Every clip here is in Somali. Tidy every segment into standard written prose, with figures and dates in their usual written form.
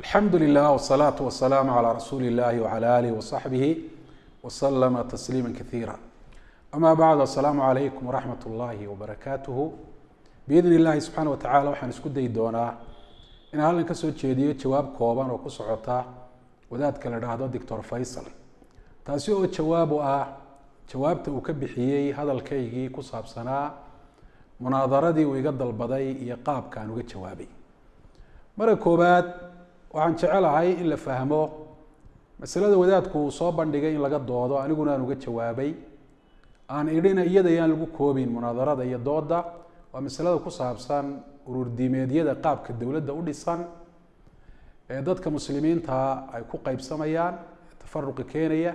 الحمد لله والصلاة والسلام على رسول الله وعلى آله وصحبه وسلم تسليما كثيرا. أما بعد، السلام عليكم ورحمة الله وبركاته. بإذن الله سبحانه وتعالى waxaan isku dayi doonaa in halkan ka soo jeediyo jawaab kooban oo ku socota wadaadka la dhaahdo Dr Faysal. taasi oo jawaab jawaabta uu ka bixiyay hadalkaygii ku saabsanaa munaadaradii uu iga dalbaday iyo qaabka aan uga jawaabay. marka koobaad waxaan jecelahay in la fahmo masalada wadaadku uu soo bandhigay in laga doodo, aniguna aan uga jawaabay. aan idhina iyada ayaan lagu koobin munaadarada iyo dooda. waa masalada ku saabsan urur diimeedyada qaabka dawladda u dhisan ee dadka muslimiinta ay ku qaybsamayaan, tafaruqi keenaya,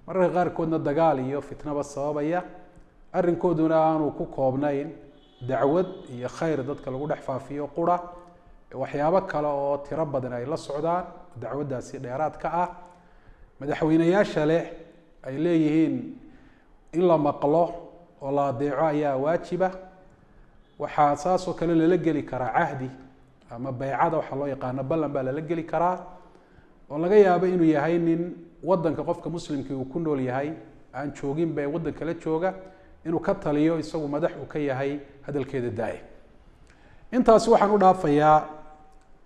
mararka qaarkoodna dagaal iyo fitnaba sababaya. arrinkooduna aanu ku koobnayn dacwad iyo khayr dadka lagu dhex faafiyo qura, waxyaabo kale oo tiro badan ay la socdaan dacwaddaasi dheeraad ka ah. madaxweynayaasha leh ay leeyihiin in la maqlo oo la adeeco ayaa waajiba. waxaa saasoo kale lala geli karaa cahdi ama baycada, waxaa loo yaqaano ballan baa lala geli karaa, oo laga yaabo inuu yahay nin wadanka qofka muslimkii uu ku nool yahay aan joogin bay wadanka la jooga, inuu ka taliyo isagu madax uu ka yahay hadalkeeda daa'im. intaasi waxaan u dhaafayaa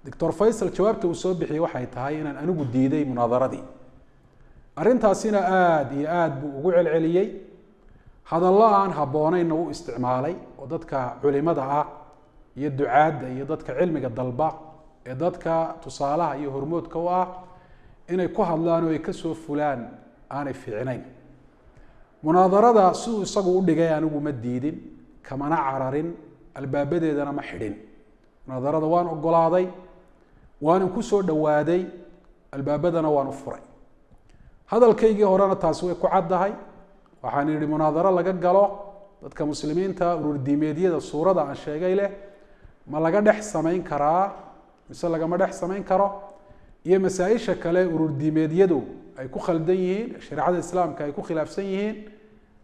Dr Faysal jawaabta uu soo bixiyay waxay tahay inaan anigu diiday munaadaradii. arrintaasina aad iyo aad buu ugu celceliyay, hadallo aan habboonaynna u isticmaalay oo dadka culimada ah iyo ducaadda iyo dadka cilmiga dalba ee dadka tusaalaha iyo hormoodka u ah inay ku hadlaan oo ay ka soo fulaan aanay fiicnayn. munaadarada siduu isagu u dhigay anigu ma diidin, kamana cararin, albaabadeedana ma xidhin. munaadarada waan ogolaaday, waanan ku soo dhowaaday, albaabadana waan u furay. hadalkaygii horena taasi way ku caddahay. waxaan yidhi munaadaro laga galo dadka muslimiinta urur diimeedyada suurada aan sheegay leh ma laga dhex samayn karaa mise lagama dhex samayn karo, iyo masaa-isha kale urur diimeedyadu ay ku khaldan yihiin, shareecada islaamka ay ku khilaafsan yihiin,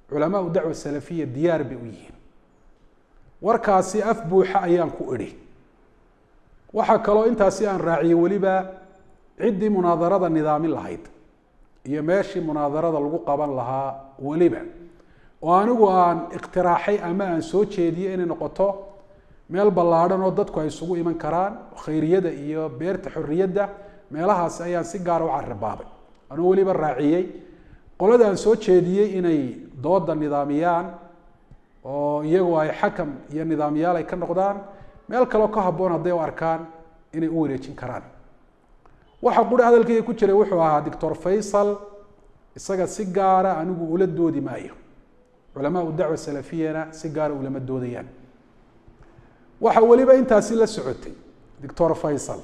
culamaa u dacwa salafiya diyaar bay u yihiin. warkaasi af buuxa ayaan ku idhi. waxaa kaloo intaasi aan raaciyey weliba ciddii munaadarada nidaamin lahayd iyo meeshii munaadarada lagu qaban lahaa weliba, oo anigu aan iqtiraaxay ama aan soo jeediyey inay noqoto meel ballaadhan oo dadku ay isugu iman karaan, khayriyada iyo beerta xorriyadda, meelahaasi ayaan si gaara u carabaabay. anuu weliba raaciyey qolada aan soo jeediyey inay dooda nidaamiyaan oo iyagu ay xakam iyo nidaamyaal ay ka noqdaan, meel kaleo ka habboon hadday u arkaan inay u wareejin karaan. waxa qura hadalkayga ku jiray wuxuu ahaa Dr Faysal isaga si gaara anigu ula doodi maayo, culamaa u dacwa salafiyana si gaara ulama doodayaan. waxa weliba intaasi la socotay Dr Faysal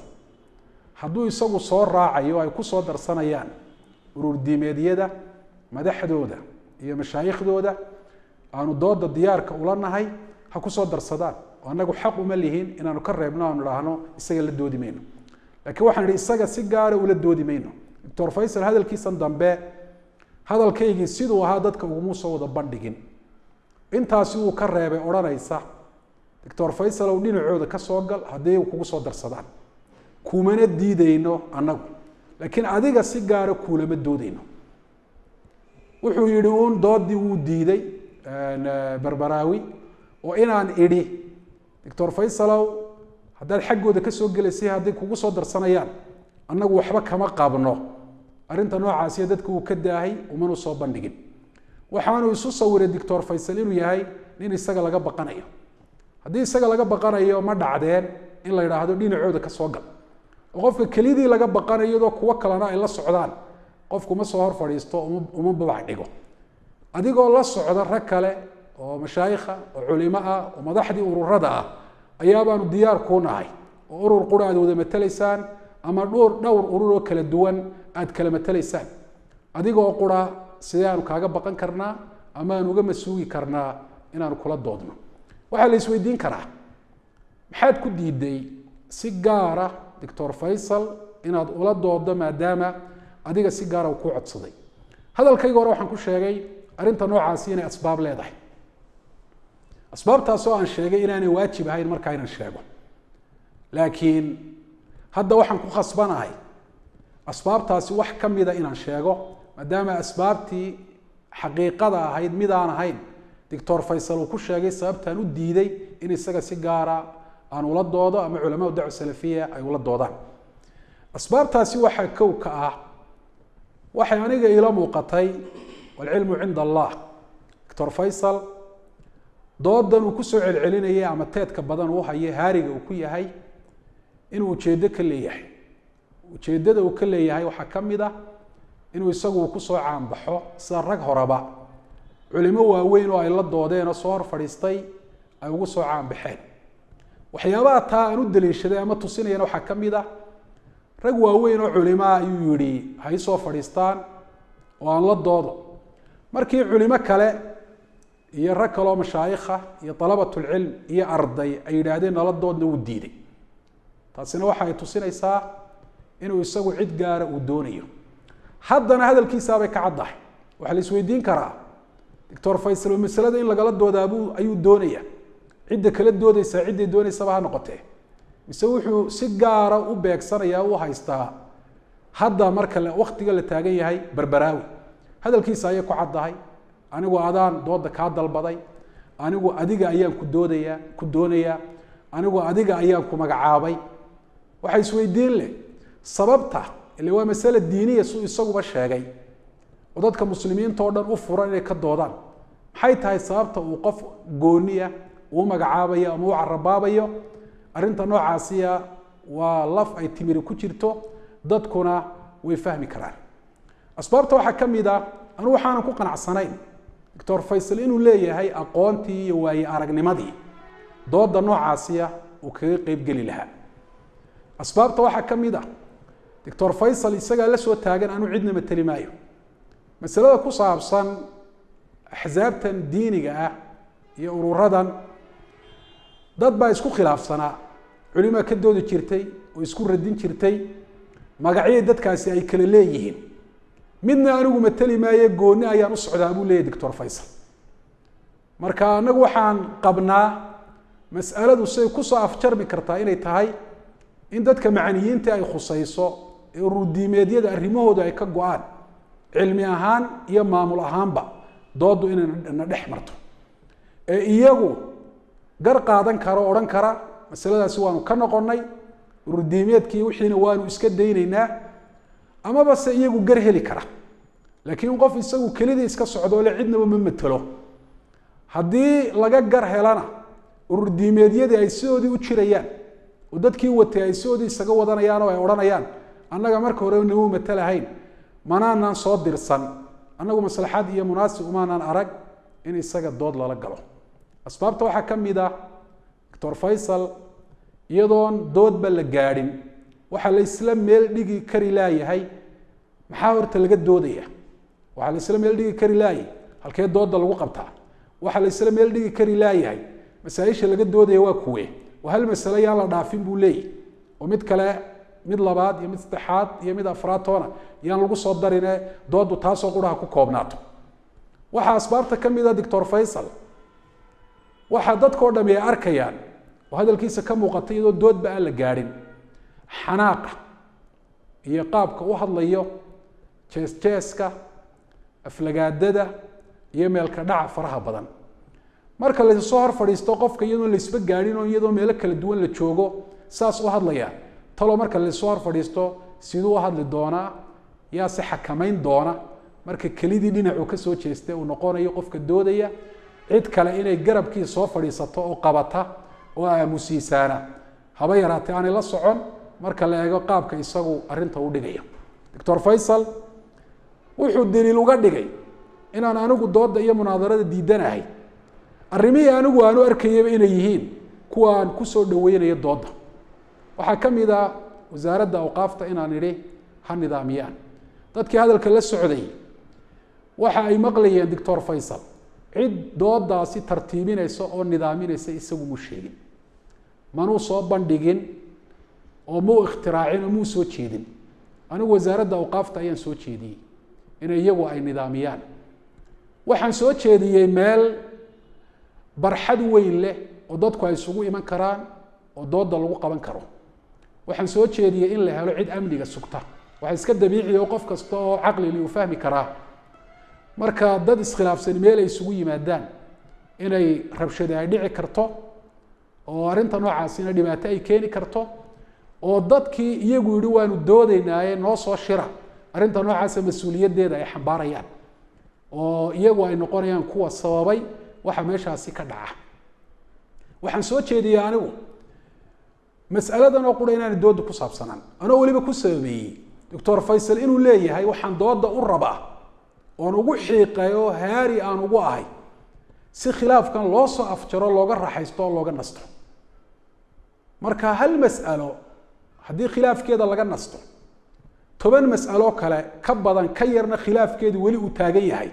hadduu isagu soo raacayo ay ku soo darsanayaan urur diimeedyada madaxdooda iyo mashaayiikhdooda, aanu dooda diyaarka ula nahay ha ku soo darsadaan, oo annagu xaq uma lihin inaanu ka reebno aanu idhaahno isaga la doodi mayno. laakiin waxaan idhi isaga si gaara ula doodi mayno. Dr Faysal hadalkiisan dambe hadalkaygii siduu ahaa dadka uguma soo wada bandhigin. intaasi uu ka reebay odhanaysa Dr Faysal uu dhinacooda ka soo gal haddii uu kugu soo darsadaan, kumana diidayno annagu, laakiin adiga si gaara kuulama doodayno. wuxuu yidhi uun doodii wuu diiday Berbaraawi, oo inaan idhi Dr Faysalow haddaad xaggooda ka soo gelaysay hadday kugu soo darsanayaan annagu waxba kama qabno. arrinta noocaasiya dadka uu ka daahay umanu soo bandhigin. waxaanu isu sawiray Dr Faysal inuu yahay nin isaga laga baqanayo. haddii isaga laga baqanayo ma dhacdeen in la yidhaahdo dhinacooda ka soo gal, oo qofka kelidii laga baqanayo iyadoo kuwo kalena ay la socdaan qofku ma soo hor fadhiisto, uma babac dhigo. adigoo la socda rag kale oo mashaayikha oo culimo ah oo madaxdii ururada ah ayaabaanu diyaar kuu nahay, oo urur qura aad wada matalaysaan ama dhowr urur oo kala duwan aad kala matalaysaan. adigoo qura sidee aanu kaaga baqan karnaa ama aan uga masuugi karnaa inaanu kula doodno? waxaa la isweydiin karaa maxaad ku diiday si gaara Dr Faysal inaad ula doodo maadaama adiga si gaara uu ku codsaday? hadalkayga hore waxaan ku sheegay arrinta noocaasi inay asbaab leedahay. asbaabtaasoo aan sheegay inaanay waajib ahayn markaa inaan sheego, laakiin hadda waxaan ku khasbanahay asbaabtaasi wax ka mida inaan sheego maadaama asbaabtii xaqiiqada ahayd mid aan ahayn Dr Faysal uu ku sheegay sababtan u diiday in isaga si gaara aan ula doodo ama culimada dacwa salafiya ay ula doodaan asbaabtaasi waxa kow ka ah waxay aniga ila muuqatay wal ilmu inda Allah Dr Faysal doodan uu ku soo celcelinayay ama teedka badan uu hayay haariga uu ku yahay inuu ujeedo ka leeyahay ujeedada uu ka leeyahay waxa kamid ah inuu isagu ku soo caanbaxo sida rag horaba culimo waaweyn oo ay la doodeen oo soo hor fadhiistay ay ugu soo caanbaxeen waxyaabaha taa aan u daliishaday ama tusinayna waxa kamid ah rag waaweyn oo culimo ayuu yiri hay soo fadhiistaan oo aan la doodo markii culimo kale iyo rag kale oo mashaayikha iyo talabatul ilm iyo arday ay yiraahdeen nala doodna uu diiday taasina waxa ay tusinaysaa inuu isagu cid gaara uu doonayo haddana hadalkiisa bay ka caddahay waxa la isweydiin karaa Dr Faysal masalada in lagala doodaabo ayuu doonaya cidda kala doodaysa cidda doonaysa ha noqotee mise wuxuu si gaara u beegsanayaa u haystaa hadda marka waqtiga la taagan yahay Berbaraawi hadalkiisa ayay ku caddahay anigu adaan dooda ka dalbaday anigu adiga ayaan ku doonaya anigu adiga ayaan ku magacaabay waxa isweydiin leh sababta ilaa waa mas'ala diiniya soo isaguba sheegay oo dadka muslimiinta oo dhan u furan inay ka doodaan maxay tahay sababta uu qof gooniya uu magacaabayo ama uu carabaabayo arinta noocaasiya waa laf ay timir ku jirto dadkuna way fahmi karaan asbaabta waxa kamid ah anu waxaan ku qanacsanayn Dr Faysal inuu leeyahay aqoontii iyo waay aragnimadii dooda noocaasiya uu kaga qayb gali lahaa asbaabta waxa kamid ah Dr Faysal isaga la soo taagan anu cidna matali maayo masalada ku saabsan axzaabtan diiniga ah iyo ururadan dad baa isku khilaafsanaa culimo ka doodi jirtay oo isku radin jirtay magacyada dadkaasi ay kala leeyihiin midna anigu matali maayo gooni ayaan u socdaa buu leeyahay Dr Faysal marka anagu waxaan qabnaa mas'aladu say ku soo afjarmi kartaa inay tahay in dadka macaniyiinta ay khusayso ee rudiimeedyada arrimahooda ay ka go'aan cilmi ahaan iyo maamul ahaanba doodu inay dhex marto ee iyagu gar qaadan karo oran kara masaladaasi waanu ka noqonay rudiimeedkii wixiina waanu iska daynaynaa ama bas iyagu gar heli kara laakiin qof isagu kelidii iska socdo la cidnaba ma matalo hadii laga gar helana rudiimeedyadii ay sidoodii u jirayaan oo dadkii watay ay sidoodii isaga wadanayaan oo ay oranayaan annaga marka hore inuu matalahayn manaanan soo dirsan annagu maslaxad iyo munaasib umaanan arag in isaga dood lala galo asbaabta waxa kamid ah Dr Faysal iyadoon dood ba la gaadhin waxa la isla meel dhigi kari laayahay maxaa horta laga doodaya waxa la isla meel dhigi kari laayahay halkee dooda lagu qabtaa waxa la isla meel dhigi kari laayahay masaa'isha laga doodaya waa kuwe hal mas'ala yaa la dhaafin buu leeyahay oo mid kale mid labaad iyo mid saddexaad iyo mid afraad toona yaan lagu soo darine doodu taasoo quraha ku koobnaato waxa asbaabta kamid ah Dr Faysal waxa dadkoo dham ay arkayaan oo hadalkiisa ka muuqatay iyadoo doodba aan la gaadhin xanaaqa iyo qaabka u hadlayo jeeska aflagaadada iyo meelka dhaca faraha badan marka la soo hor fadhiisto qofka iyadoo la isba gaadhin oo iyadoo meel kala duwan la joogo saas u hadlaya talo marka la soo hor fadhiisto sidoo u hadli doona yaa si xakamayn doona marka kelidii dhinacu ka soo jeestay uu noqonayo qofka doodaya cid kale inay garabkiisa soo fadhiisato oo qabata oo aamusiisaana haba yaraatee aan la socon marka la eego qaabka isagu arinta u dhigaya Dr Faysal wuxuu daliil uga dhigay inaan anigu dooda iyo munaadarada diidanahay arrimihii anigu aanu arkayay inay yihiin kuwa aan ku soo dhaweynayo dooda waxa kamid ah wasaaradda awqaafta inaan idhi ha nidaamiyaan dadkii hadalka la socday waxa ay maqlayeen Dr Faysal cid doodaasi tartiibinaysa oo nidaaminaysa isagu mu sheegin manuu soo bandhigin oo muu ikhtiraacin oo muu soo jeedin anigu wasaaradda awqaafta ayaan soo jeediyey in iyagu ay nidaamiyaan waxaan soo jeediyey meel barxad weyn leh oo dadku ay isugu iman karaan oo dooda lagu qaban karo waxaan soo jeediyay in la helo cid amniga sugta waxa iska dabiici oo qof kasta oo aqli leh uu fahmi karaa marka dad iskhilaafsan meel ay isugu yimaadaan inay rabshado ay dhici karto oo arinta noocaasina dhibaato ay keeni karto oo dadkii iyagu yiri waanu doodaynaa noo soo shira arinta noocaas mas'uuliyadeeda ay xambaarayaan oo iyagu ay noqonayaan kuwa sababay waxa meeshaasi ka dhaca waxaan soo jeediyay anigu mas'aladan oo quraynaan dooda ku saabsanaan anoo waliba ku sameeyay Dr Faysal inuu leeyahay waxaan dooda u rabaa oo ugu xiiqayo haari aan ugu ahay si khilaafkan loo soo afjaro looga raaxaysto looga nasto marka hal mas'alo hadii khilaafkeeda laga nasto 10 mas'alo kale ka badan ka yarna khilaafkeedu wali uu taagan yahay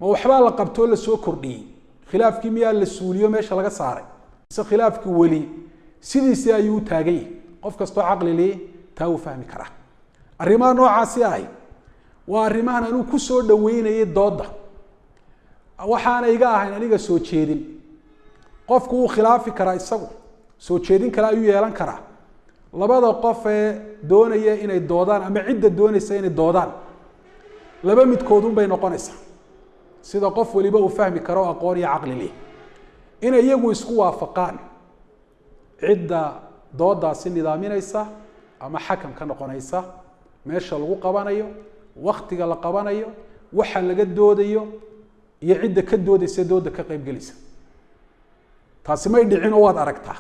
ma waxba la qabto la soo kordhiyay khilaafkii miyaa la suuliyo meesha laga saaray si khilaafkii wali sidiisa ayuu taagan yahay qof kasto aqli leh taa uu fahmi kara arrimaha noocaasi ah waa arrimahan anu ku soo dhaweynayay dooda waxaana iga ahayn aniga soo jeedin qofku uu khilaafi kara isagu soo jeedin kala ayuu yeelan kara labada qof ee doonaya inay doodaan ama cidda doonaysa inay doodaan laba midkood un bay noqonaysaa sida qof waliba uu fahmi karo aqoon iyo aqli leh inay iyagu isku waafaqaan cidda doodaasi nidaaminaysa ama xakam ka noqonaysa meesha lagu qabanayo waqtiga la qabanayo waxa laga doodayo iyo cidda ka doodaysa dooda ka qayb galaysa taasi may dhicin oo waad aragtaa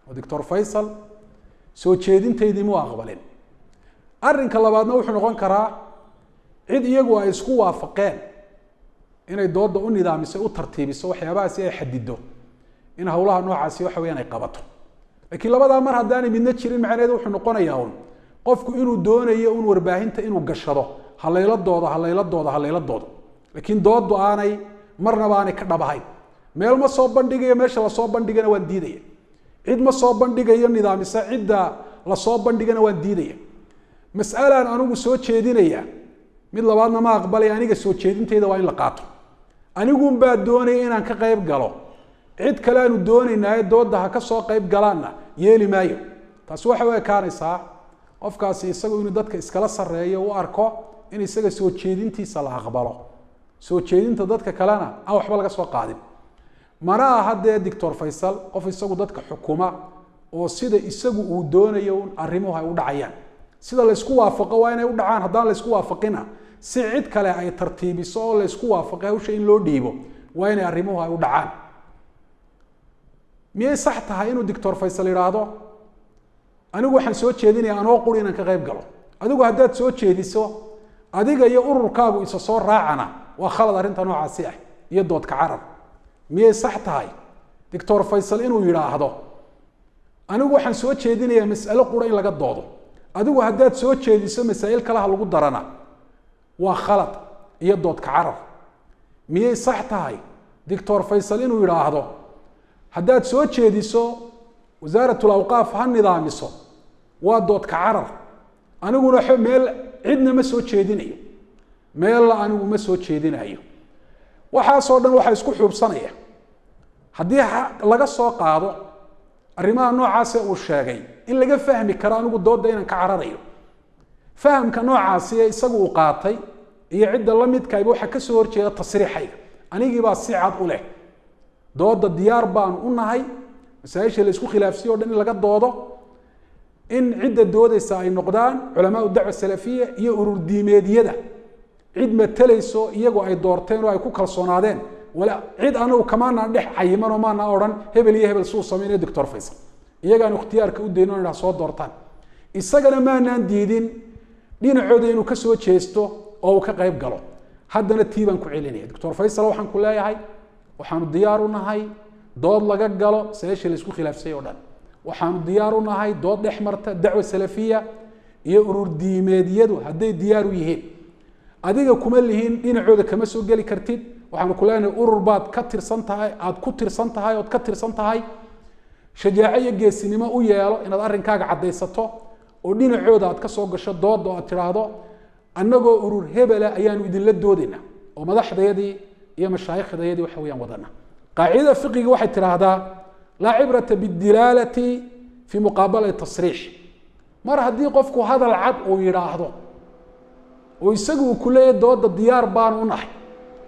oo Dr Faysal soo jeedinteedii mu aqbalin arrinka labaadna wuxuu noqon karaa cid iyagu ay isku waafaqeen inay dooda u nidaamiso u tartiibiso waxyaabaha si ay xadido in hawlaha noocaasi waxa weeyaan ay qabato laakiin labada mar haddaanay midna jirin macnaheedu wuxuu noqonayaa qofku inuu doonayo in warbaahinta inuu gashado halayladooda laakiin doodu aanay marnaba aanay ka dhabahayn meel ma soo bandhigayo meesha la soo bandhigana waan diidaya cid ma soo bandhigayo nidaamisa cidda la soo bandhigana waan diidaya mas'alan anigu soo jeedinaya mid labaadna ma aqbalay aniga soo jeedinteeda waa in la qaato anigu baa doonay inaan ka qayb galo cid kale aanu doonaynaa dooda ha ka soo qayb galaana yeeli maayo taas waxa way kaanaysaa qofkaasi isagu inuu dadka iskala sareeyo u arko in isaga soo jeedintiisa la aqbalo soo jeedinta dadka kalena aan waxba laga soo qaadin mana hadee Dr Faysal qof isagu dadka xukuma oo sida isagu uu doonayo arrimuhu ay u dhacayaan sida la isku waafaqo waa inay u dhacaan haddaan la isku waafaqina si cid kale ay tartiibiso oo la isku waafaqay hawsha in loo dhiibo waa inay arrimuhu ay u dhacaan miyay sax tahay inuu Dr Faysal yiraahdo anigu waxaan soo jeedinayaa anoo quri inaan ka qayb galo adigu haddaad soo jeediso adiga iyo ururkaagu isa soo raacana waa khalad arrinta noocaasi ah iyo doodka carab miyay sax tahay Dr Faysal inuu yiraahdo anigu waxaan soo jeedinayaa mas'alo qura in laga doodo adigu haddaad soo jeediso masaa'il kale lagu darana waa khalad iyo doodka carab miyay sax tahay Dr Faysal inuu yiraahdo haddaad soo jeediso wasaaratul awqaaf ha nidaamiso waa doodka carab aniguna meel cidna ma soo jeedinayo meel anigu ma soo jeedinayo waxa soo dhan waxa isku xubsanaya hadii laga soo qaado arrimaha noocaas uu sheegay in laga fahmi karo anigu dooda inaan ka cararayo fahamka noocaas isagu uu qaatay iyo cidda la midka ay waxa ka soo horjeeda tasriixayga anigii baa si cad u leh dooda diyaar baan u nahay masaa'isha la isku khilaafsiyo dhan in laga doodo in cidda doodaysa ay noqdaan culamaa dacwa salafiyya iyo urur diimeediyada cid matalayso iyagoo ay doorteen oo ay ku kalsoonaadeen wala cid anagu kamaana dhex cayiman oo maana oran hebel iyo hebel soo sameeyay Dr Faysal iyagaan ikhtiyaarka u deeyno inay soo doortaan isagana maanaan diidin dhinacooda inuu ka soo jeesto oo uu ka qayb galo haddana tiiban ku celinaya Dr Faysal waxaan ku leeyahay waxaanu diyaar u nahay dood laga galo saasha la isku khilaafsay oo dhan waxaanu diyaar u nahay dood dhex marta dacwa salafiyya iyo urur diimeediyadu haday diyaar u yihiin adiga kuma lihiin dhinacooda kama soo gali kartid waxaanu ku leenahay urur baad ka tirsan tahay aad ku tirsan tahay oo ka tirsan tahay shajaaco iyo geesinimo u yeelo inaad arrinkaaga cadaysato oo dhinacooda aad ka soo gasho dood oo aad tiraahdo annagoo urur hebela ayaanu idin la doodayna oo madaxdeedii iyo mashaayikhdeedii waxa weeyaan wadana qaacida fiqiga waxay tiraahdaa la ibrata bidilalati في مقابلة التصريح مر هدي قفكو هذا العد ويراهدو ويسقوا كلية دود الديار بان ونحي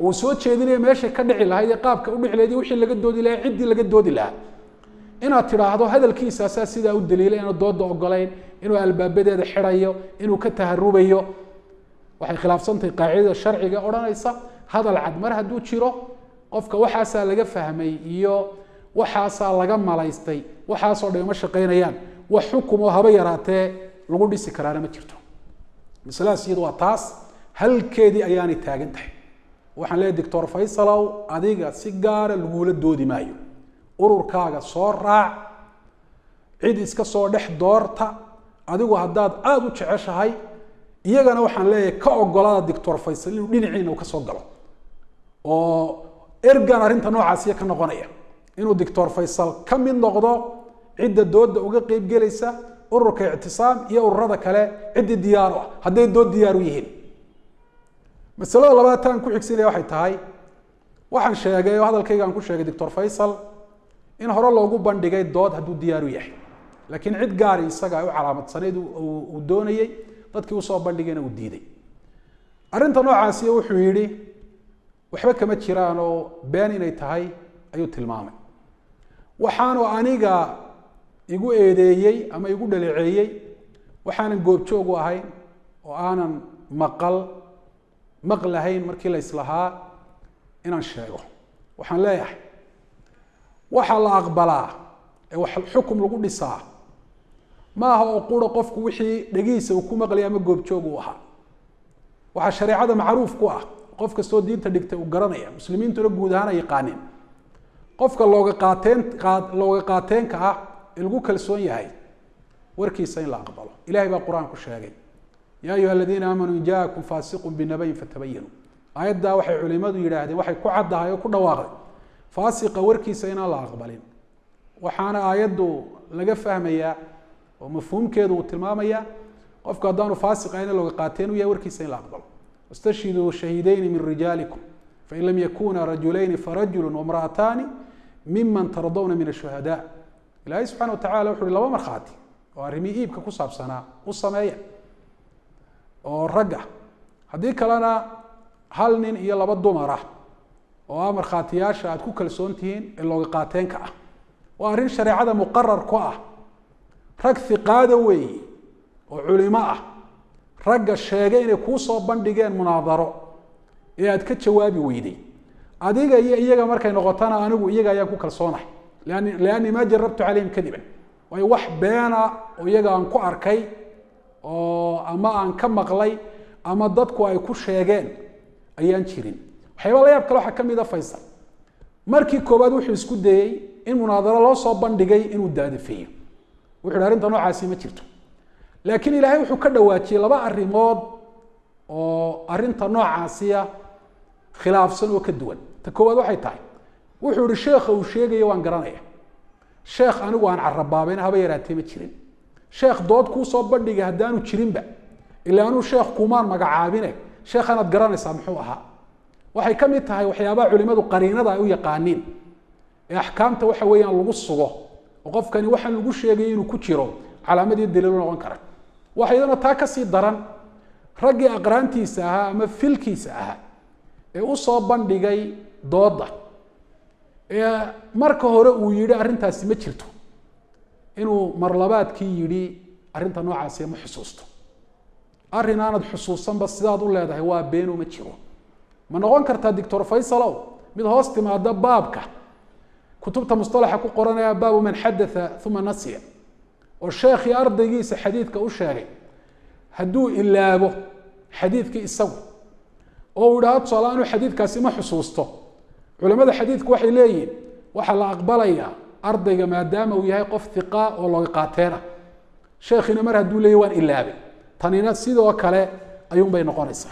وسوت شيء ماشي كدعي لها هي قابك ودعي لها وحي لقى دودي لها عدي لقى دودي لها إنها تراهدو هذا الكيس أساسي ده والدليل إنه دود وقلين إنه الباب بدأ حريه إنه كتهربيه waxay khilaafsantay qaacida sharciga oranaysa hadal cad mar haduu jiro qofka waxaasa laga fahmay iyo waxaasa laga malaystay waxaas oo dheema shaqeynayaan wax xukumo haba yaraatee lagu dhisi karaana ma jirto mislaas iyadu waa taas halkeedii ayaanay taagan tahay waxaan leeyahay Dr Faysal adiga si gaar ah lagu la doodi maayo ururkaaga soo raac cid iska soo dhex doorta adigu haddaad aad u jeceshahay iyagana waxaan leeyahay ka ogolaada Dr Faysal inuu dhinaciina ka soo galo oo ergan arinta noocaas ka noqonaya inuu Dr Faysal ka mid noqdo cidda dooda uga qayb galaysa ururka ictisaam iyo ururada kale cidda diyaar ah haday dood diyaar u yihiin masalada labaatan ku xigsiinaya waxay tahay waxaan sheegay oo hadalkayga aan ku sheegay Dr Faysal in hore loogu bandhigay dood haduu diyaar u yahay laakiin cid gaar isaga ay u calaamadsaneed uu doonayay dadkii u soo bandhigayna uu diiday arinta noocaas wuxuu yiri waxba kama jiraan oo been inay tahay ayuu tilmaamay waxaanu aniga igu eedeeyay ama igu dhaleeceeyay waxaan goobjoog u ahay oo aanan maqlahayn markii la islahaa inaan sheego waxaan leeyahay waxa la aqbalaa ee wax xukum lagu dhisaa ما هو قول قفك وحي دقيسة وكما قال يا مجوب شوقوها وح شريعة معروف كوا قفك السود دين تدقت وقرنية مسلمين ترجو دهنا يقانين قفك لو قاتين كه الجو كالسونية هاي وركي سين لا أقبله إلهي بالقرآن كشاقين يا أيها الذين آمنوا إن جاءكم فاسق بنبي فتبينوا آيات دا وحي علماء يراهدين وحي قعد ده هاي كل واقع فاسق وركي سين لا أقبلين وحنا آيات دو لقى فهمية ومفهوم كده وتلمامية قفك دانو فاسق أين لو قاتين ويا وركي سين لا أقبل استشهدوا شهيدين من رجالكم فإن لم يكونا رجلين فرجل وامرأتان ممن ترضون من الشهداء إلهي سبحانه وتعالى وحول الله مرخاتي وارمي إيبك كصاب سنة والسماية والرقة هذيك لنا هل نين يلا بدو مرة وامر خاتياش هتكون كلسونتين اللي قاتين كأ وارين شريعة مقرر كأ rag thiqaada weey oo culimo ah ragga sheegay inay ku soo bandhigeen munaadaro ee aad ka jawaabi weyday adiga iyo iyaga markay noqotana anigu iyaga ayaan ku kalsoonahay laani ma jarabtu calayhim kadiban way wax beena oo iyaga aan ku arkay oo ama aan ka maqlay ama dadku ay ku sheegeen ayaan jirin waxyaabo la yaab kale waxa kamid ah Faysal markii koobaad wuxuu isku dayay in munaadaro loo soo bandhigay inuu daadifeeyo wuxuu arinta noocaasi ma jirto laakiin ilaahay wuxuu ka dhawaajiyay laba arimood oo arinta noocaasi khilaafsan oo ka duwan ta koowaad waxay tahay wuxuu yiri sheekh uu sheegay waan garanaya sheekh anigu aan carabaabayna haba yaraatay ma jirin sheekh dood ku soo bandhigay hadaanu jirinba ilaa anu sheekh kumaan magacaabine sheekhanad garanaysaa muxuu ahaa waxay ka mid tahay waxyaabaha culimadu qariinada ay u yaqaaniin ee ahkaamta waxa weeyaan lagu sugo وقفكني waxaan lagu sheegay inuu ku jiro calaamadii daliil noqon kara waxayna taa ka sii daran ragii aqraantiisa aha ama filkiisa aha ee u soo bandhigay dooda ee marka hore uu yiri arintaasi ma jirto inuu marlabaadkii yiri arinta noocaas ma xusuusto arin aanad xusuusan bas sidaad u leedahay waa been uma jiro ma noqon kartaa Dr Faysal mid hoos timaada baabka كتبت مصطلح قرآن باب من حدث ثم نسي والشيخ أرضيس حديثك أشاري هدو إلا أبو حديثك إسو أو رأت صلانو حديثك سما حصوصته علماء الحديث وحي لين وحلا أقبليا أرضي ما دام وياي قف ثقاء والله قاتنا شيخنا مر هدو ليوان إلا أبي تانينات سيدو وكاله أيوم بين قرصة